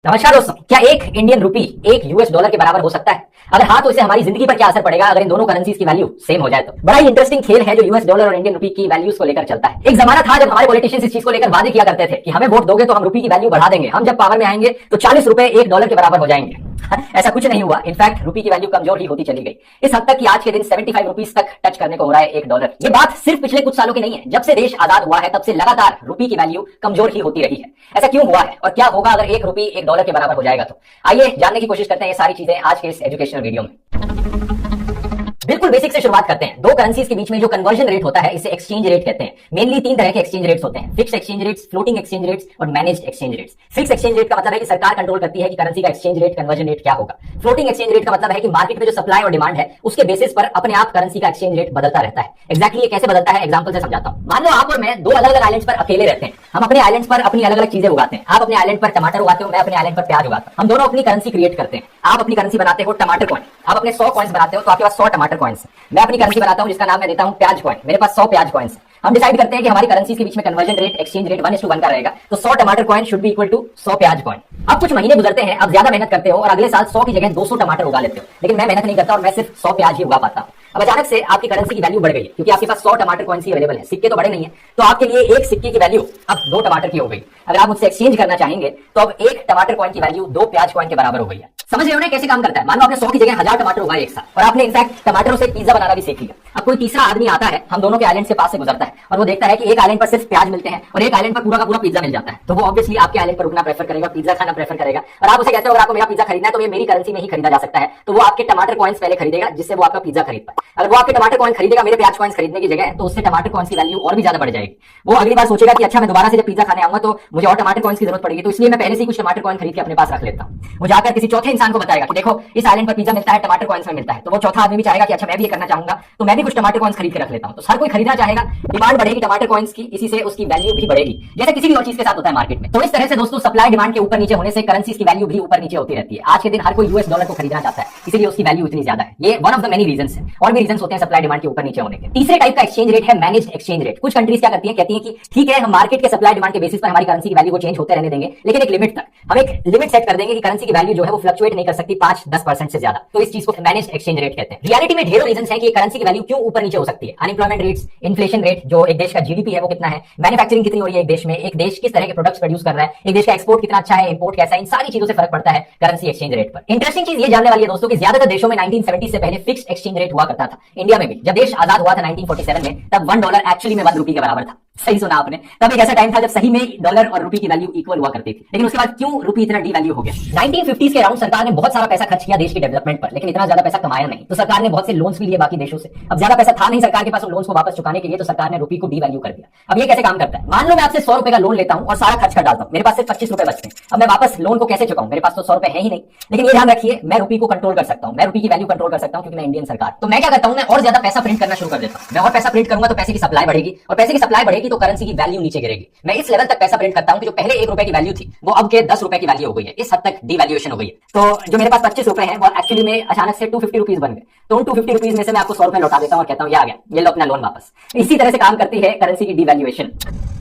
नमस्कार दोस्तों, क्या एक इंडियन रुपी एक यूएस डॉलर के बराबर हो सकता है? अगर हाँ तो इससे हमारी जिंदगी पर क्या असर पड़ेगा अगर इन दोनों करेंसीज की वैल्यू सेम हो जाए तो? बड़ा ही इंटरेस्टिंग खेल है जो यूएस डॉलर और इंडियन रुपी की वैल्यूज को लेकर चलता है। एक जमाना था जब हमारे पॉलिटिशियंस इस चीज को लेकर वादे किया करते थे कि हमें वोट दोगे तो हम रुपी की वैल्यू बढ़ा देंगे, हम जब पावर में आएंगे तो 40 रुपए एक डॉलर के बराबर हो जाएंगे। ऐसा कुछ नहीं हुआ। इनफैक्ट रुपी की वैल्यू कमजोर ही होती चली गई, इस हद तक कि आज के दिन 75 रुपीज तक टच करने को हो रहा है एक डॉलर। ये बात सिर्फ पिछले कुछ सालों की नहीं है, जब से देश आजाद हुआ है तब से लगातार रुपी की वैल्यू कमजोर ही होती रही है। ऐसा क्यों हुआ है और क्या होगा अगर एक रुपी एक डॉलर के बराबर हो जाएगा तो? आइए जानने की कोशिश करते हैं ये सारी चीजें आज के इस एजुकेशनल वीडियो में। बिल्कुल बेसिक से शुरुआत करते हैं। दो करेंसीज के बीच में जो कन्वर्जन रेट होता है इसे एक्सचेंज रेट कहते हैं। मेनली तीन तरह के एक्सचेंज रेट्स होते हैं: fixed exchange rates, floating exchange rates और managed exchange rates. Fixed exchange rate का मतलब है कि सरकार कंट्रोल करती है कि करेंसी का एक्सचेंज रेट, कन्वर्जन रेट क्या होगा। फ्लोटिंग एक्सचेंज रेट का मतलब है कि मार्केट में जो सप्लाई और डिमांड है उसके बेसिस पर अपने आप करेंसी का एक्सचेंज रेट बदलता रहता है। एक्जैक्टली ये कैसे बदलता है एग्जांपल से समझाता हूं। मान लो आप और मैं दो अलग अलग आइलैंड्स पर अकेले रहते हैं। हम अपने आइलैंड्स पर अपनी अलग अलग चीजें उगाते हैं। आप अपने आइलैंड पर टमाटर उगाते हो, मैं अपने आइलैंड पर प्याज उगाता हूं। हम दोनों अपनी करेंसी क्रिएट करते हैं। आप अपनी करेंसी बनाते हो टमाटर कॉइन, आप अपने 100 कॉइन्स बनाते हो तो आपके पास 100 टमाटर कॉइन्स। मैं अपनी करेंसी बनाता हूं जिसका नाम मैं देता हूं प्याज कॉइन, मेरे पास 100 प्याज कॉइन्स। हम डिसाइड करते हैं कि हमारी करेंसी के बीच में कन्वर्जन रेट, एक्सचेंज रेट 1:1 का रहेगा, तो 100 टमाटर coin should be equal to 100 प्याज कॉइन। अब कुछ महीने गुजरते हैं, अब ज्यादा मेहनत करते हो और अगले साल 100 की जगह 200 टमाटर उगा लेते हो, लेकिन मैं मेहनत नहीं करता और मैं सिर्फ 100 प्याज ही उगा पाता हूं। अब अचानक से आपकी करेंसी की वैल्यू बढ़ गई है क्योंकि आपके पास 100 टमाटर कॉइन्स ही अवेलेबल है, सिक्के तो बड़े नहीं है, तो आपके लिए एक सिक्के की वैल्यू अब 2 टमाटर की हो गई। अगर आप मुझसे एक्सचेंज करना चाहेंगे तो अब एक टमाटर कॉइन की वैल्यू 2 प्याज कॉइन के बराबर हो गई है। समझ रहे हो ना कैसे काम करता है? मान लो आपने 100 की जगह 1000 टमाटर उगाए एक साथ और आपने इनफैक्ट टमाटरों से पिज्जा बनाना भी सीख लिया। अब कोई तीसरा आदमी आता है, हम दोनों के आइलैंड के पास से गुजरता है और वो देखता है कि एक आइलैंड पर सिर्फ प्याज मिलते हैं और एक आइलैंड पर पूरा का पूरा पिज्जा मिल जाता है, तो वो ऑब्वियसली आपके आइलैंड पर रुकना प्रेफर करेगा, पिज्जा खाना प्रेफर करेगा। और आप उसे कहते हो अगर आपको मेरा पिज्जा खरीदना है तो ये मेरी करेंसी में ही खरीदा जा सकता है, तो वो आपके टमाटर कॉइन्स पहले खरीदेगा जिससे वो आपका पिज्जा खरीद पाए। अगर वो आपके टमाटर कॉइन खरीदेगा मेरे प्याज कॉइन्स खरीदने की जगह, तो उससे टमाटर कॉइन्स की वैल्यू और भी ज्यादा बढ़ जाएगी। वो अगली बार सोचेगा कि अच्छा मैं दोबारा से जब पिज्जा खाने आऊंगा तो मुझे और टमाटर कॉइन्स की जरूरत पड़ेगी, तो इसलिए मैं पहले से ही कुछ टमाटर कॉइन खरीद के अपने पास रख लेता हूं। वो जाकर किसी चौथे इंसान को बताएगा कि देखो इस आइलैंड पर पिज्जा मिलता है, टमाटर कॉइन्स में मिलता है, तो वो चौथा आदमी भी चाहेगा कि अच्छा मैं भी ये करना चाहूंगा, तो मैं भी कुछ टमाटर कॉइन्स खरीद के रख लेता हूं। तो हर कोई खरीदना चाहेगा, डिमांड बढ़ेगी टमाटर कॉइन्स की, इसी से उसकी वैल्यू भी बढ़ेगी, जैसे किसी भी और चीज के साथ होता है मार्केट में। तो इस तरह से दोस्तों सप्लाई डिमांड के ऊपर नीचे होने से करेंसीज की वैल्यू भी ऊपर नीचे होती रहती है। आज के दिन हर कोई यूएस डॉलर को खरीदना चाहता है, इसीलिए उसकी वैल्यू इतनी ज्यादा है। ये one of the many reasons है, और भी रीजंस होते हैं सप्लाई डिमांड के ऊपर नीचे होने के। तीसरे टाइप का एक्सचेंज रेट है मैनेज्ड एक्सचेंज रेट। कुछ कंट्रीज क्या करती हैं, कहती हैं कि ठीक है हम मार्केट के सप्लाई डिमांड के बेसिस पर हमारी करेंसी की वैल्यू को चेंज होते रहने देंगे, लेकिन एक लिमिट तक हम एक लिमिट सेट कर देंगे कि करेंसी की वैल्यू जो है वो फ्लक्चुएट नहीं कर सकती 5-10% से ज्यादा, तो इस चीज को मैनेज्ड एक्सचेंज रेट कहते हैं। रियलिटी में ढेरों रीजंस हैं कि करेंसी की वैल्यू क्यों ऊपर नीचे हो सकती है। अनएम्प्लॉयमेंट रेट्स, इन्फ्लेशन रेट, जो एक देश का जीडीपी है वो कितना है, मैन्युफैक्चरिंग कितनी हो रही है एक देश में, एक देश किस तरह के प्रोडक्ट्स प्रोड्यूस कर रहा है, एक देश का एक्सपोर्ट कितना अच्छा है, इंपोर्ट कैसा है, इन सारी चीजों से फर्क पड़ता है करेंसी एक्सचेंज रेट पर। इंटरेस्टिंग चीज ये जानने वाली है दोस्तों कि ज्यादातर देशों में 1970 से पहले फिक्स्ड एक्सचेंज रेट हुआ करता था। इंडिया में भी जब देश आजाद हुआ था 1947 में, तब 1 डॉलर एक्चुअली में 1 रुपी के बराबर था। सही सुना आपने, तब एक ऐसा टाइम था जब सही में डॉलर और रुपी की वैल्यू इक्वल हुआ करती थी। लेकिन उसके बाद क्यों रुपी इतना डी वैल्यू हो गया? 1950s के अराउंड सरकार ने बहुत सारा पैसा खर्च किया देश के डेवलपमेंट पर, लेकिन इतना ज्यादा पैसा कमाया नहीं, तो सरकार ने बहुत से लोन्स भी लिए बाकी देशों से। अब ज्यादा पैसा था नहीं सरकार के पास उन लोन्स को वापस चुकाने के लिए, तो सरकार ने रुपी को डी वैल्यू कर दिया। अब ये कैसे काम करता है? मान लो मैं आपसे 100 रुपए का लोन लेता हूं और सारा खर्च कर डालता हूं, मेरे पास सिर्फ 25 रुपए बचते हैं। अब मैं वापस लोन को कैसे चुकाऊं? मेरे पास तो 100 रुपए है ही नहीं। लेकिन ये ध्यान रखिए, मैं रुपी को कंट्रोल कर सकता हूं, मैं रुपी की वैल्यू कंट्रोल कर सकता हूं क्योंकि मैं इंडियन सरकार। तो मैं क्या करता हूं, मैं और ज्यादा पैसा प्रिंट करना शुरू कर देता हूं। मैं और पैसा प्रिंट करूंगा तो पैसे की सप्लाई बढ़ेगी, और पैसे की सप्लाई बढ़ेगी तो करेंसी की वैल्यू नीचे गिरेगी। मैं इस लेवल तक पैसा प्रिंट करता हूं कि जो पहले 1 रुपए की वैल्यू थी वो अब के 10 रुपए की वैल्यू हो गई है। इस हद तक डिवैल्यूएशन हो गई है। तो जो मेरे पास 25 रुपए हैं वो एक्चुअली में अचानक से 250 रुपीज बन गए। तो उन 250 रुपीज में से मैं आपको 100 रुपए लौटा देता हूं और कहता हूं ये आ गया, ये लो अपना लोन वापस। इसी तरह से काम करती है करेंसी की डिवैल्यूएशन।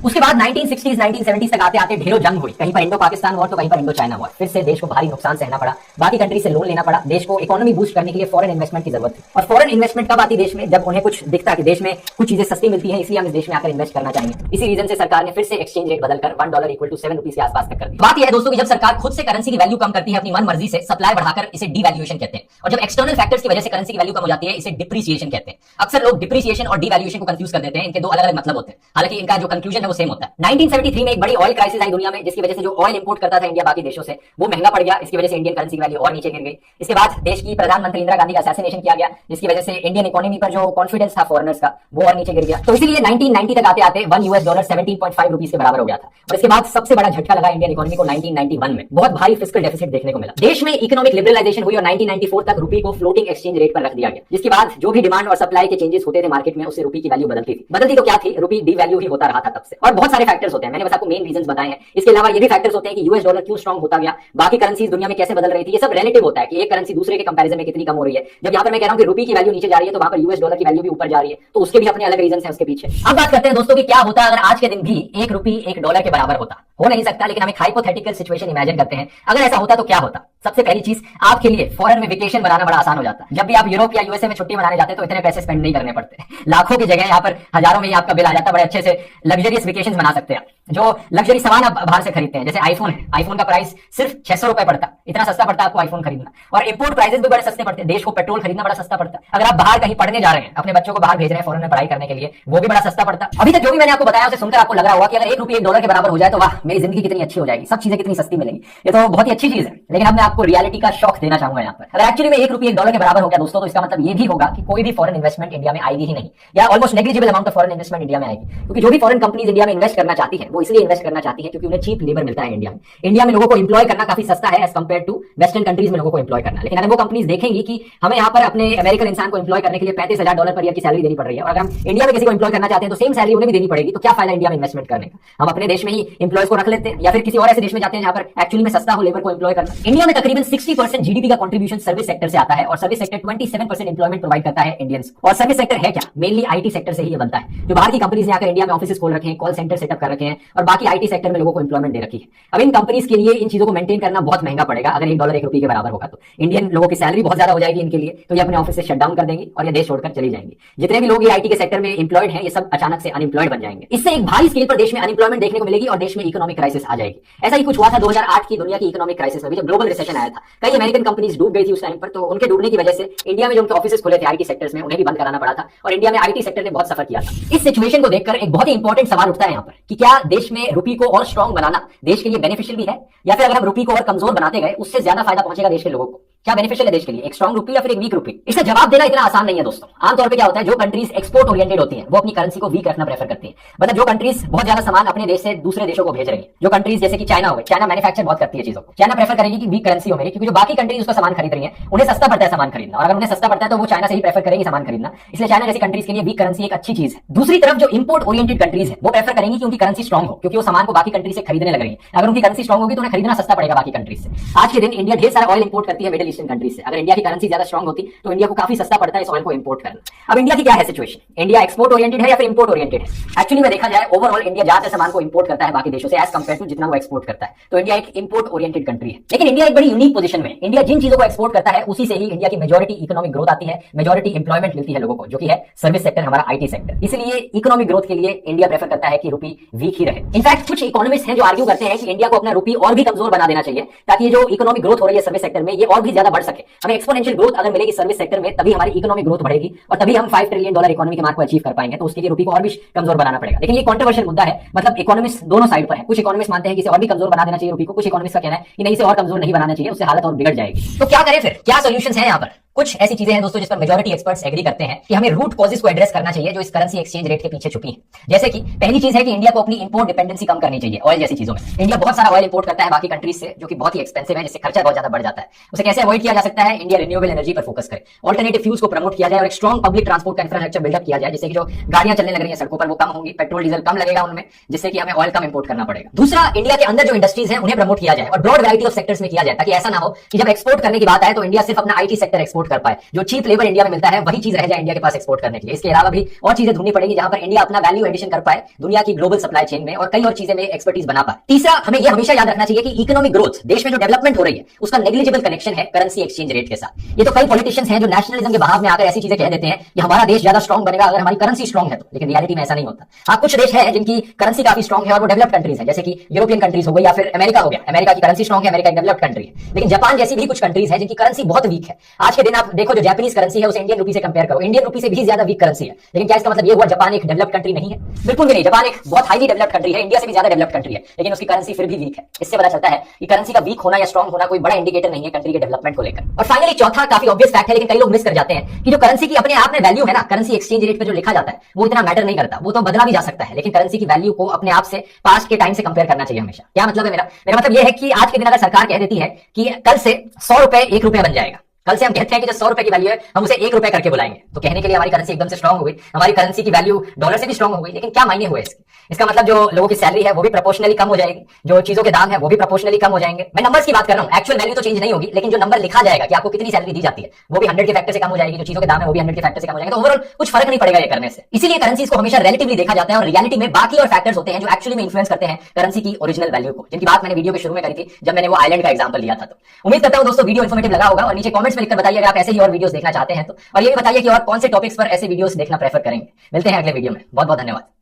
उसके बाद 1960s 1970s तक आते आते ढेरों जंग हुई, कहीं पर इंडो पाकिस्तान वॉर तो कहीं पर इंडो चाइना वॉर। फिर से देश को भारी नुकसान सहना पड़ा, बाकी कंट्री से लोन लेना पड़ा, देश को इकोनॉमी बूस्ट करने के लिए फॉरेन इन्वेस्टमेंट की जरूरत थी। और फॉरेन इन्वेस्टमेंट कब आती देश में? जब उन्हें कुछ दिखता कि देश में कुछ चीजें सस्ती मिलती हैं, इसलिए हम इस देश में आकर इन्वेस्ट करना चाहेंगे। इसी रीजन से सरकार ने फिर से एक्सचेंज रेट बदलकर 1 डॉलर इक्वल टू 7 रुपीज के आसपास तक कर दिया। बात यह है दोस्तों कि जब सरकार खुद से करेंसी की वैल्यू कम करती है अपनी मन मर्जी से, सप्लाई बढ़ाकर, इसे डिवैल्यूएशन कहते हैं। और जब एक्सटर्नल फैक्टर्स की वजह से करेंसी की वैल्यू कम हो जाती है, इसे डिप्रिसिएशन कहते हैं। अक्सर लोग डिप्रिसिएशन और डिवैल्यूएशन को कंफ्यूज कर देते हैं, इनके दो अलग अलग मतलब होते हैं, हालांकि इनका जो कंक्लूजन है वो सेम होता है। 1973 में एक बड़ी ऑयल क्राइसिस आई दुनिया में, जिसकी वजह से जो ऑयल इंपोर्ट करता था इंडिया बाकी देशों से वो महंगा पड़ गया। इसकी वजह से इंडियन करेंसी की वैल्यू और नीचे गिर गई। इसके बाद देश की प्रधानमंत्री इंदिरा गांधी का असैसिनेशन किया गया, जिसकी वजह से इंडियन इकोनॉमी पर जो कॉन्फिडेंस था फॉरेनर्स का वो और नीचे गिर गया। तो इसीलिए 1990 तक आते आते 1 यूएस डॉलर 17.5 रुपीज के बराबर हो गया था। और इसके बाद सबसे बड़ा झटका लगा इंडियन इकोनॉमी को 1991 में, बहुत भारी फिस्कल डेफिसिट देखने को मिला। देश में इकोनॉमिक लिबरलाइजेशन हुई और 1994 तक रुपी को फ्लोटिंग एक्सचेंज रेट पर रख दिया गया, जिसके बाद जो भी डिमांड और सप्लाई के चेंजेस होते थे मार्केट में, उससे रुपी की वैल्यू बदलती तो क्या थी, रुपी डिवैल्यू ही होता रहा था तब से। और बहुत सारे फैक्टर्स होते हैं, मैंने बस आपको मेन रीजंस बताए हैं। इसके अलावा ये भी फैक्टर्स होते हैं कि यूएस डॉलर क्यों स्ट्रांग होता गया, बाकी करेंसीज दुनिया में कैसे बदल रही थी, ये सब रिलेटिव होता है कि एक करेंसी दूसरे के कंपैरिजन में कितनी कम हो रही है। जब यहाँ पर मैं कह रहा हूं कि रुपी की वैल्यू नीचे जा रही है तो वहां पर यूएस डॉलर की वैल्यू भी ऊपर जा रही है, तो उसके भी अपने अलग रीजन है उसके पीछे। अब बात करते हैं दोस्तों कि क्या होता अगर आज के दिन भी एक रुपी एक डॉलर के बराबर होता। हो नहीं सकता, लेकिन हम एक हाइपोथेटिकल सिचुएशन इमेजिन करते हैं, अगर ऐसा होता तो क्या होता। सबसे पहली चीज, आपके लिए फॉरेन में वेकेशन बनाना बड़ा आसान हो जाता। जब भी आप यूरोप या यूएसए में छुट्टी मनाने जाते तो इतने पैसे स्पेंड नहीं करने पड़ते, लाखों की जगह यहाँ पर हजारों में ही आपका बिल आ जाता। बड़े अच्छे से लग्जरियस वेकेशन बना सकते हैं। जो लग्जरी सामान आप बाहर से खरीदते हैं, जैसे आईफोन है, आईफोन का प्राइस सिर्फ 600 रुपए पड़ता, इतना सस्ता पड़ता आपको आईफोन खरीदना। और इंपोर्ट प्राइसेस भी बड़े सस्ते पड़ते हैं, देश को पेट्रोल खरीदना बड़ा सस्ता पड़ता है। अगर आप बाहर कहीं पढ़ने जा रहे हैं, अपने बच्चों को बाहर भेज रहे हैं फॉरेन में पढ़ाई करने के लिए, वो भी बड़ा सस्ता पड़ता। अभी तक जो भी मैंने आपको बताया उसे सुनकर आपको लग रहा होगा कि अगर एक रुपये एक डॉलर के बराबर हो जाए तो वाह, मेरी जिंदगी कितनी अच्छी हो जाएगी, सब चीजें कितनी सस्ती मिलेंगी, ये तो बहुत ही अच्छी चीज है। लेकिन अब मैं आपको रियलिटी का शॉक देना चाहूंगा यहाँ पर। अगर एक्चुअली में एक रुपये एक डॉलर के बराबर हो गया दोस्तों, तो इसका मतलब ये भी होगा कि कोई भी फॉरेन इन्वेस्टमेंट इंडिया में आएगी ही नहीं, या almost negligible amount of foreign investment India में आएगी। क्योंकि जो भी फॉरेन कंपनीज इंडिया में इन्वेस्ट करना चाहती है वो इसलिए इन्वेस्ट करना चाहती है क्योंकि उन्हें चीप लेबर मिलता है इंडिया में। इंडिया में लोगों को एम्प्लॉय करना काफी सस्ता है as compare to western countries में लोगों को एम्प्लॉय करना। लेकिन अगर वो कंपनीज देखेंगी कि हमें यहाँ पर अपने अमेरिकन इंसान को एम्प्लॉय करने के लिए $35,000 पर ईयर की सैलरी देनी पड़ रही है, और अगर हम इंडिया में किसी को एम्प्लॉय करना चाहते हैं तो सेम सैलरी उन्हें भी देनी पड़ेगी, तो क्या फायदा इंडिया में इन्वेस्टमेंट करने का। हम अपने देश में ही एम्प्लॉयज को रख लेते हैं, या फिर किसी और ऐसे देश में जाते हैं जहां पर एक्चुअली में सस्ता हो लेबर को एम्प्लॉय करना। इंडिया में तकरीबन 60% जीडीपी का कंट्रीब्यूशन सर्विस सेक्टर से आता है, और सर्विस सेक्टर 27% एम्प्लॉयमेंट प्रोवाइड करता है इंडियंस। और सर्विस सेक्टर है क्या? मेनली आईटी सेक्टर से ही ये बनता है। जो बाहर की कंपनीज ने आकर इंडिया में ऑफिस खोल रखे हैं, कॉल सेंटर सेटअप कर रखे हैं, और बाकी आईटी सेक्टर में लोगों को एम्प्लॉयमेंट दे रखी है। अब इन कंपनीज के लिए इन चीजों को मेंटेन करना बहुत महंगा पड़ेगा। अगर $1 एक रुपये के बराबर होगा तो इंडियन लोगों की सैलरी बहुत ज्यादा हो जाएगी इनके लिए, तो ये अपने ऑफिस से शट डाउन कर देंगी और ये देश छोड़कर चली जाएंगी। जितने भी लोग ये आईटी के सेक्टर में एम्प्लॉयड हैं, ये सब अचानक से अनएम्प्लॉयड बन जाएंगे। इससे एक भारी स्केल पर देश में अनएम्प्लॉयमेंट देखने को मिलेगी और देश में इकोनॉमिक क्राइसिस आ जाएगी। ऐसा ही कुछ हुआ था 2008 की दुनिया की इकोनॉमिक क्राइसिस में भी, जब ग्लोबल रिसेशन आया था। कई अमेरिकन कंपनीज डूब गई थी उस टाइम पर, तो उनके डूबने की वजह से इंडिया में जो उनके ऑफिस खुले थे आईटी सेक्टर्स में, उन्हें भी बंद कराना पड़ा था, और इंडिया में आईटी सेक्टर ने बहुत सफर किया था। इस सिचुएशन को देखकर एक बहुत ही इंपॉर्टेंट सवाल उठता है यहाँ पर कि क्या देश में रुपी को और स्ट्रॉन्ग बनाना देश के लिए बेनिफिशियल भी है, या फिर अगर हम रुपी को और कमजोर बनाते गए उससे ज्यादा फायदा पहुंचेगा देश के लोगों को। क्या बेनिफिशियल है देश के लिए, एक स्ट्रॉन्ग रुपी या फिर एक वीक रुपी? इसका जवाब देना इतना आसान नहीं है दोस्तों। आमतौर पे क्या होता है, जो कंट्रीज एक्सपोर्ट ओरिएंटेड होती हैं वो अपनी करेंसी को वीक रखना प्रेफर करती हैं। मतलब जो कंट्रीज बहुत ज्यादा सामान अपने देश से दूसरे देशों को भेज रही है, जो कंट्रीज जैसे कि चाइना हो गई, चाइना मैन्युफैक्चर बहुत करती है चीजों को, चाइना प्रेफर करेगी कि वीक करेंसी हो मेरी, क्योंकि जो बाकी कंट्रीज उसका सामान खरीद रही है उन्हें सस्ता पड़ता है सामान खरीदना, और अगर उन्हें सस्ता पड़ता है तो वो चाइना से ही प्रेफर करेंगे सामान खरीदना। इसलिए चाइना जैसी कंट्रीज के लिए वीक करेंसी एक अच्छी चीज है। दूसरी तरफ जो इंपोर्ट ओरिएंटेड कंट्रीज है वो प्रेफर करेंगी कि उनकी करेंसी स्ट्रॉन्ग हो, क्योंकि वो सामान को बाकी कंट्री से खरीदने लग रही है। अगर उनकी करेंसी स्ट्रॉन्ग होगी तो उन्हें खरीदना सस्ता पड़ेगा बाकी कंट्रीज से। आज के दिन इंडिया ढेर सारा ऑयल इंपोर्ट करती है मिडिल ईस्टर्न कंट्रीज से। अगर इंडिया की करेंसी ज्यादा स्ट्रॉन्ग होती तो इंडिया को काफी सस्ता पड़ता है इस ऑयल को इंपोर्ट करना। अब इंडिया की क्या है सिचुएशन, इंडिया एक्सपोर्ट ओरिएंटेड है या फिर इंपोर्ट ओरिएंटेड है? एक्चुअली में देखा जाए ओवरऑल इंडिया ज्यादा सामान को इंपोर्ट करता है बाकी देशों से एज कंपेयर टू जितना वो एक्सपोर्ट करता है, तो इंडिया एक इंपोर्ट ओरिएंटेड कंट्री है। लेकिन इंडिया एक बड़ी यूनिक पोजीशन में, इंडिया जिन चीजों को एक्सपोर्ट करता है उसी से ही इंडिया की मेजॉरिटी इकोनॉमिक ग्रोथ आती है, मेजॉरिटी इंप्लॉयमेंट मिलती है लोगों को, जो कि है सर्विस सेक्टर, हमारा आईटी सेक्टर। इसलिए इकोनॉमिक ग्रोथ के लिए इंडिया प्रेफर करता है कि रुपी वीक ही रहे। इनफैक्ट कुछ इकोनॉमिस्ट हैं जो आर्ग्यू करते हैं कि इंडिया को अपना रुपी और भी कमजोर बना देना चाहिए, ताकि ये जो इकोनॉमिक ग्रोथ हो रही है सर्विस सेक्टर में ये और भी ज्यादा बढ़ सके। हमें एक्सपोनेंशियल ग्रोथ अगर मिलेगी सर्विस सेक्टर में, तभी हमारी इकोनॉमिक ग्रोथ बढ़ेगी और तभी हम $5 ट्रिलियन इकोनॉमी के मार्क को अचीव कर पाएंगे। तो उसके लिए रुपी को और भी कमजोर बनाना पड़ेगा। लेकिन ये कंट्रोवर्शियल मुद्दा है, मतलब इकोनॉमिस्ट दोनों साइड पर है। कुछ इकोनॉमिस्ट मानते हैं कि इसे और भी कमजोर बना देना चाहिए रुपी को, कुछ इकोनॉमिस्ट का कहना है कि नहीं, इसे और कमजोर नहीं बनाना चाहिए, उससे हालत और बिगड़ जाएगी। तो क्या करें फिर, क्या सॉल्यूशंस हैं यहाँ पर? कुछ ऐसी चीजें हैं दोस्तों जिस पर मेजॉरिटी एक्सपर्ट्स एग्री करते हैं कि हमें रूट कॉजेस को एड्रेस करना चाहिए जो इस करेंसी एक्सचेंज रेट के पीछे छुपी है। जैसे कि पहली चीज है कि इंडिया को अपनी इंपोर्ट डिपेंडेंसी कम करनी चाहिए ऑयल जैसी चीजों में। इंडिया बहुत सारा ऑयल इंपोर्ट करता है बाकी कंट्रीज से, जो कि बहुत ही एक्सपेंसिव है, जिससे खर्चा बहुत ज्यादा बढ़ जाता है। उसे कैसे अवॉइड किया जा सकता है? इंडिया रिन्यूएबल एनर्जी पर फोकस करे, ऑल्टरनेटिव फ्यूल्स को प्रमोट किया जाए और एक स्ट्रॉन्ग पब्लिक ट्रांसपोर्ट का इंफ्रास्ट्रक्चर बिल्डअप किया जाए, जिससे कि जो गाड़ियां चलने लग रही है सड़कों पर वो कम होंगी, पेट्रोल डीजल कम लगेगा उनमें, जिससे कि हमें ऑयल कम इंपोर्ट करना पड़ेगा। दूसरा, इंडिया के अंदर जो इंडस्ट्रीज है उन्हें प्रमोट किया जाए और ब्रॉड वैरायटी ऑफ सेक्टर्स में किया जाए, ताकि ऐसा ना हो कि जब एक्सपोर्ट करने की बात आए तो इंडिया सिर्फ अपना आईटी सेक्टर एक्सपोर्ट कर पाए। जो चीप लेबर इंडिया में मिलता है वही चीज रह जाए इंडिया के पास एक्सपोर्ट करने के लिए। इसके अलावा भी और चीजें ढूंढनी पड़ेगी जहां पर इंडिया अपना वैल्यू एडिशन कर पाए दुनिया की ग्लोबल सप्लाई चेन में, और कई और चीजें में एक्सपर्टीज बना पाए। तीसरा, हमें यह हमेशा याद रखना चाहिए कि इकोनॉमिक ग्रोथ, देश में जो डेवलपमेंट हो रही है उसका नेग्लिजिबल कनेक्शन है करेंसी एक्सचेंज रेट के साथ। ये तो कई पॉलिटिशियंस हैं जो नेशनलिज्म के बहाव में आकर ऐसी चीजें कह देते हैं कि हमारा देश ज्यादा स्ट्रॉन्ग बनेगा अगर हमारी करेंसी स्ट्रॉन्ग है तो, लेकिन रियलिटी में ऐसा नहीं होता। हाँ, कुछ देश है जिनकी करेंसी काफी स्ट्रॉन्ग है और वो डेवलप्ड कंट्रीज है, जैसे कि यूरोपियन कंट्रीज हो गई या फिर अमेरिका हो गया। अमेरिका की करेंसी स्ट्रॉन्ग है, अमेरिका एक डेवलप्ड कंट्री है। लेकिन जापान जैसी भी कुछ कंट्रीज है जिनकी करेंसी बहुत वीक है। आज के दिन आप देखो जो जापानीज करेंसी है उसे इंडियन रुपी से कंपेयर करो, इंडियन रुपी से भी ज्यादा वीक करेंसी है। लेकिन क्या इसका मतलब ये हुआ जापान एक डेवलप्ड कंट्री नहीं है? बिल्कुल भी नहीं। जापान एक बहुत हाईली डेवलप्ड कंट्री है, इंडिया से भी ज्यादा डेवलप्ड कंट्री है, लेकिन उसकी करेंसी फिर भी वीक है। इससे पता चलता है कि करेंसी का वीक होना या स्ट्रॉन्ग होना कोई बड़ा इंडिकेटर नहीं है कंट्री के डेवलपमेंट को लेकर। और फाइनली चौथा, काफी ऑब्वियस फैक्ट है लेकिन कई लोग मिस कर जाते हैं कि जो करेंसी की अपने आप में वैल्यू है ना, करेंसी एक्सचेंज रेट पे जो लिखा जाता है वो इतना मैटर नहीं करता, वो तो बदला भी जा सकता है, लेकिन करेंसी की वैल्यू को अपने आप से पास्ट के टाइम से कंपेयर करना चाहिए हमेशा। क्या मतलब है मेरा मतलब यह है कि आज के दिन अगर सरकार कह देती है कि कल से 100 रुपए 1 रुपया बन जाएगा, कल से हम कहते हैं कि जो 100 रुपए की वैल्यू है हम उसे 1 रुपए करके बुलाएंगे, तो कहने के लिए हमारी करेंसी एकदम से स्ट्रांग हो गई, हमारी करेंसी की वैल्यू डॉलर से भी स्ट्रांग हो गई। लेकिन क्या मायने हुए इसके? इसका मतलब जो लोगों की सैलरी है वो भी प्रोपोर्शनली कम हो जाएगी, जो चीजों के दाम है वो भी प्रोपोर्शनली कम हो जाएंगे। मैं नंबर्स की बात कर रहा हूं, एक्चुअल वैल्यू तो चेंज नहीं होगी, लेकिन जो नंबर लिखा जाएगा कि आपको कितनी सैलरी दी जाती है वो भी 100 के फैक्टर से कम हो जाएगी, जो चीजों के दाम है वो भी 100 के फैक्टर से कम हो जाएंगे। तो ओवरऑल कुछ फर्क नहीं पड़ेगा ये करने से। इसीलिए करेंसीज को हमेशा रिलेटिवली देखा जाता है और रियलिटी में बाकी और फैक्टर्स होते हैं जो एक्चुअली में इन्फ्लुएंस करते हैं करेंसी की ओरिजिनल वैल्यू को, जिनकी बात मैंने वीडियो के शुरू में करी थी जब मैंने वो आइलैंड का एग्जांपल लिया था। तो उम्मीद करता हूं दोस्तों वीडियो इन्फॉर्मेटिव लगा होगा और नीचे कमेंट्स में लिखकर बताइए अगर आप ऐसे ही और वीडियोस देखना चाहते हैं तो, और ये भी बताइए कि और कौन से टॉपिक्स पर ऐसे वीडियोस देखना प्रेफर करेंगे। मिलते हैं अगले वीडियो में, बहुत बहुत धन्यवाद।